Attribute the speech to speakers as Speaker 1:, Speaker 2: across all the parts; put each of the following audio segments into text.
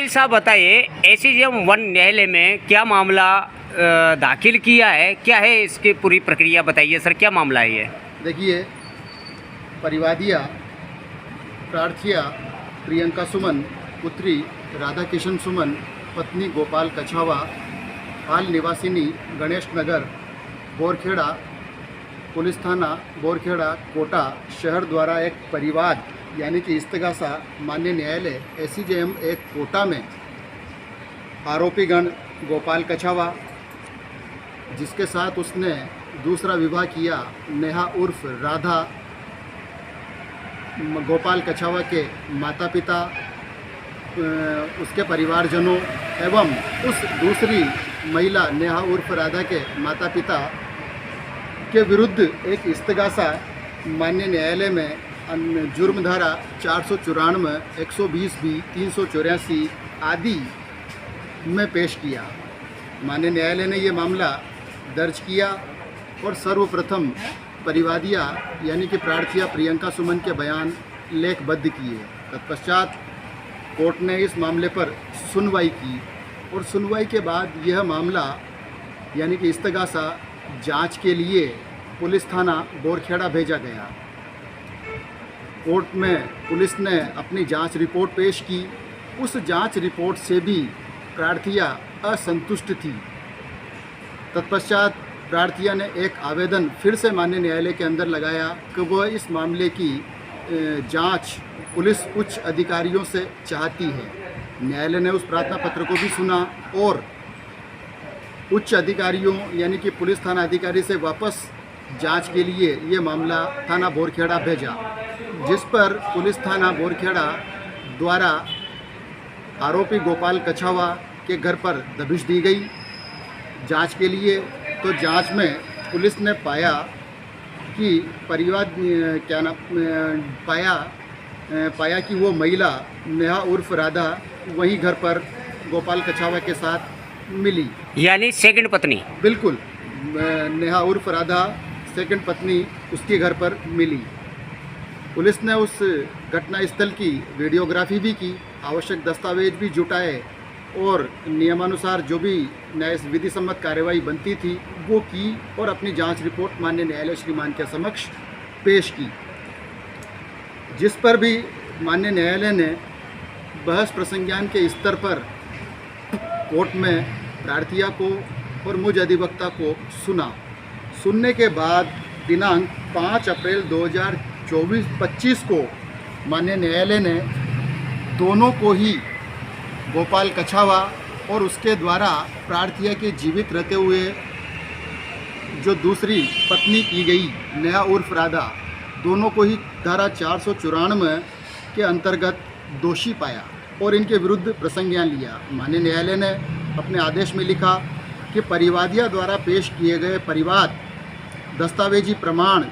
Speaker 1: वकील साहब बताइए, एसीजेएम 1 न्यायालय में क्या मामला दाखिल किया है, क्या है इसकी पूरी प्रक्रिया बताइए सर, क्या मामला है ये?
Speaker 2: देखिए, परिवादिया प्रार्थिया प्रियंका सुमन, पुत्री राधा किशन सुमन, पत्नी गोपाल कछावा, हाल निवासिनी गणेश नगर, बोरखेड़ा, पुलिस थाना बोरखेड़ा, कोटा शहर द्वारा एक परिवाद यानी कि इस्तगासा माननीय न्यायालय एसीजेएम 1 कोटा में आरोपीगण गोपाल कछावा, जिसके साथ उसने दूसरा विवाह किया, नेहा उर्फ राधा, गोपाल कछावा के माता पिता, उसके परिवारजनों एवं उस दूसरी महिला नेहा उर्फ राधा के माता पिता के विरुद्ध एक इस्तगासा माननीय न्यायालय में जुर्म धारा 494, 120B, 384 आदि में पेश किया। माननीय न्यायालय ने ये मामला दर्ज किया और सर्वप्रथम परिवादिया यानी कि प्रार्थिया प्रियंका सुमन के बयान लेखबद्ध किए। तत्पश्चात कोर्ट ने इस मामले पर सुनवाई की और सुनवाई के बाद यह मामला यानी कि इस्तगासा जांच के लिए पुलिस थाना बोरखेड़ा भेजा गया। कोर्ट में पुलिस ने अपनी जांच रिपोर्ट पेश की। उस जांच रिपोर्ट से भी प्रार्थिया असंतुष्ट थी। तत्पश्चात प्रार्थिया ने एक आवेदन फिर से माननीय न्यायालय के अंदर लगाया कि वह इस मामले की जांच पुलिस उच्च अधिकारियों से चाहती है। न्यायालय ने उस प्रार्थना पत्र को भी सुना और उच्च अधिकारियों यानी कि पुलिस थाना अधिकारी से वापस जांच के लिए ये मामला थाना बोरखेड़ा भेजा, जिस पर पुलिस थाना बोरखेड़ा द्वारा आरोपी गोपाल कछावा के घर पर दबिश दी गई जांच के लिए। तो जांच में पुलिस ने पाया कि परिवाद क्या नाम पाया कि वो महिला नेहा उर्फ राधा वहीं घर पर गोपाल कछावा के साथ मिली, यानी
Speaker 1: सेकंड पत्नी।
Speaker 2: बिल्कुल, नेहा उर्फ राधा सेकंड पत्नी उसके घर पर मिली। पुलिस ने उस घटनास्थल की वीडियोग्राफी भी की, आवश्यक दस्तावेज भी जुटाए और नियमानुसार जो भी न्याय विधि सम्मत कार्यवाही बनती थी वो की और अपनी जांच रिपोर्ट माननीय न्यायालय श्रीमान के समक्ष पेश की, जिस पर भी माननीय न्यायालय ने बहस प्रसंज्ञान के स्तर पर कोर्ट में प्रार्थिया को और मुझ अधिवक्ता को सुना। सुनने के बाद दिनांक 5 अप्रैल 2024-25 को माननीय न्यायालय ने दोनों को ही गोपाल कछावा और उसके द्वारा प्रार्थिया के जीवित रहते हुए जो दूसरी पत्नी की गई नेहा उर्फ राधा, दोनों को ही धारा 494 के अंतर्गत दोषी पाया और इनके विरुद्ध प्रसंज्ञान लिया। माननीय न्यायालय ने अपने आदेश में लिखा कि परिवादिया द्वारा पेश किए गए परिवाद, दस्तावेजी प्रमाण,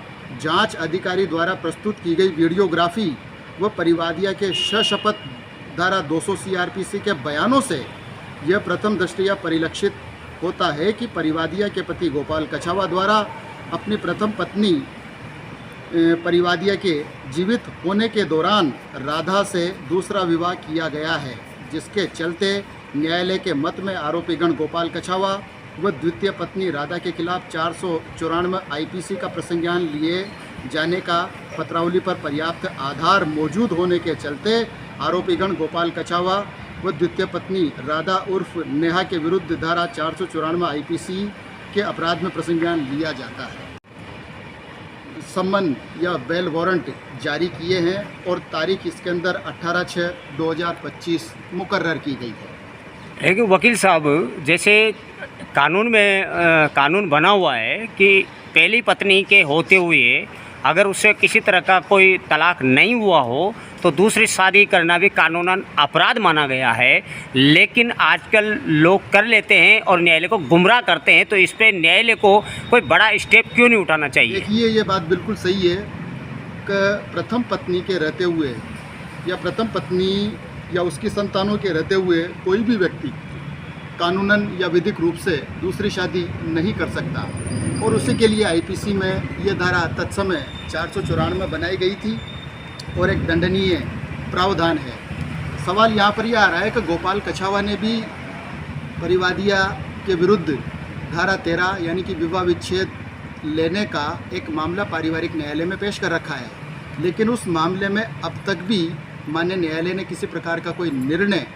Speaker 2: जांच अधिकारी द्वारा प्रस्तुत की गई वीडियोग्राफी व परिवादिया के सशपथ धारा 200 CRPC के बयानों से यह प्रथम दृष्टया परिलक्षित होता है कि परिवादिया के पति गोपाल कछावा द्वारा अपनी प्रथम पत्नी परिवादिया के जीवित होने के दौरान राधा से दूसरा विवाह किया गया है, जिसके चलते न्यायालय के मत में आरोपीगण गोपाल कछावा व द्वितीय पत्नी राधा के खिलाफ 494 IPC का प्रसंज्ञान लिए जाने का पत्रावली पर पर्याप्त आधार मौजूद होने के चलते आरोपीगण गोपाल कछावा व द्वितीय पत्नी राधा उर्फ नेहा के विरुद्ध धारा 494 IPC के अपराध में प्रसंज्ञान लिया जाता है। सम्मन या बेल वारंट जारी किए हैं और तारीख इसके अंदर 18/6/2025 मुकर्रर की गई है।
Speaker 1: लेकिन वकील साहब, जैसे कानून बना हुआ है कि पहली पत्नी के होते हुए अगर उससे किसी तरह का कोई तलाक नहीं हुआ हो तो दूसरी शादी करना भी कानूनन अपराध माना गया है, लेकिन आजकल लोग कर लेते हैं और न्यायालय को गुमराह करते हैं, तो इस पर न्यायालय को कोई बड़ा स्टेप क्यों नहीं उठाना चाहिए?
Speaker 2: देखिए, ये बात बिल्कुल सही है कि प्रथम पत्नी के रहते हुए या प्रथम पत्नी या उसकी संतानों के रहते हुए कोई भी व्यक्ति कानूनन या विधिक रूप से दूसरी शादी नहीं कर सकता और उसी के लिए IPC में ये धारा तत्समय 494 बनाई गई थी और एक दंडनीय प्रावधान है। सवाल यहाँ पर यह आ रहा है कि गोपाल कछावा ने भी परिवादिया के विरुद्ध धारा 13 यानी कि विवाह विच्छेद लेने का एक मामला पारिवारिक न्यायालय में पेश कर रखा है, लेकिन उस मामले में अब तक भी माननीय न्यायालय ने किसी प्रकार का कोई निर्णय,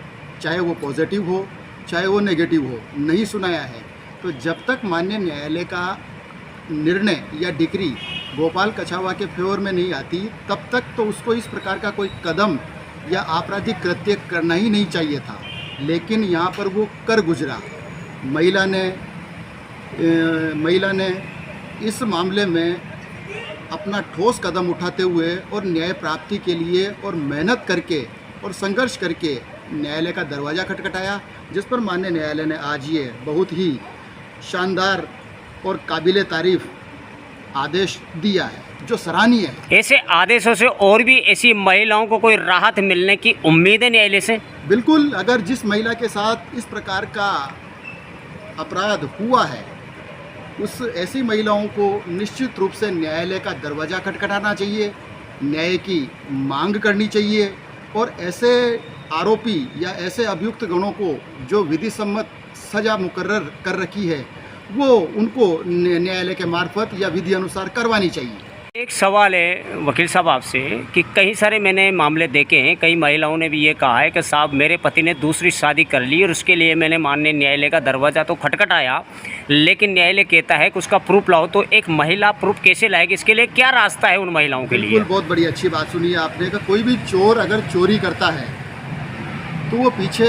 Speaker 2: चाहे वो पॉजिटिव हो चाहे वो नेगेटिव हो, नहीं सुनाया है। तो जब तक माननीय न्यायालय का निर्णय या डिक्री गोपाल कछावा के फेवर में नहीं आती, तब तक तो उसको इस प्रकार का कोई कदम या आपराधिक कृत्य करना ही नहीं चाहिए था। लेकिन यहाँ पर वो कर गुजरा। महिला ने इस मामले में अपना ठोस कदम उठाते हुए और न्याय प्राप्ति के लिए और मेहनत करके और संघर्ष करके न्यायालय का दरवाज़ा खटखटाया, जिस पर माननीय न्यायालय ने आज ये बहुत ही शानदार और काबिले तारीफ आदेश दिया है, जो सराहनीय है।
Speaker 1: ऐसे आदेशों से और भी ऐसी महिलाओं को कोई राहत मिलने की उम्मीद है न्यायालय से?
Speaker 2: बिल्कुल, अगर जिस महिला के साथ इस प्रकार का अपराध हुआ है, उस ऐसी महिलाओं को निश्चित रूप से न्यायालय का दरवाज़ा खटखटाना चाहिए, न्याय की मांग करनी चाहिए और ऐसे आरोपी या ऐसे अभियुक्त गणों को जो विधि सम्मत सज़ा मुकर्रर कर रखी है, वो उनको न्यायालय के मार्फत या विधि अनुसार करवानी चाहिए।
Speaker 1: एक सवाल है वकील साहब आपसे कि कई सारे मैंने मामले देखे हैं, कई महिलाओं ने भी ये कहा है कि साहब मेरे पति ने दूसरी शादी कर ली और उसके लिए मैंने माननीय न्यायालय का दरवाज़ा तो खटखटाया, लेकिन न्यायालय कहता है कि उसका प्रूफ लाओ। तो एक महिला प्रूफ कैसे लाएगी? इसके लिए क्या रास्ता है उन महिलाओं के लिए?
Speaker 2: बिल्कुल, बहुत बड़ी अच्छी बात सुनी है आपने कि कोई भी चोर अगर चोरी करता है तो वो पीछे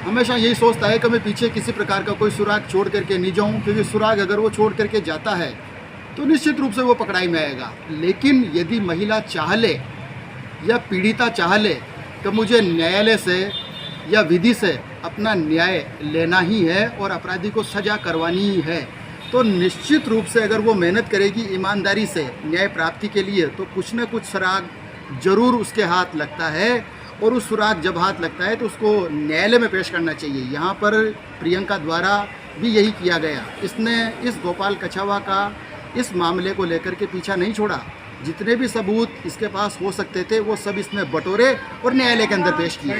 Speaker 2: हमेशा यही सोचता है कि मैं पीछे किसी प्रकार का कोई सुराग छोड़ करके नहीं जाऊँ, क्योंकि सुराग अगर वो छोड़ करके जाता है तो निश्चित रूप से वो पकड़ाई में आएगा। लेकिन यदि महिला चाह ले या पीड़िता चाह ले कि मुझे न्यायालय से या विधि से अपना न्याय लेना ही है और अपराधी को सज़ा करवानी ही है, तो निश्चित रूप से अगर वो मेहनत करेगी ईमानदारी से न्याय प्राप्ति के लिए, तो कुछ न कुछ सुराग जरूर उसके हाथ लगता है और उस सुराग जब हाथ लगता है तो उसको न्यायालय में पेश करना चाहिए। यहाँ पर प्रियंका द्वारा भी यही किया गया। इसने इस गोपाल कछावा का इस मामले को लेकर के पीछा नहीं छोड़ा। जितने भी सबूत इसके पास हो सकते थे वो सब इसने बटोरे और न्यायालय के अंदर पेश किए।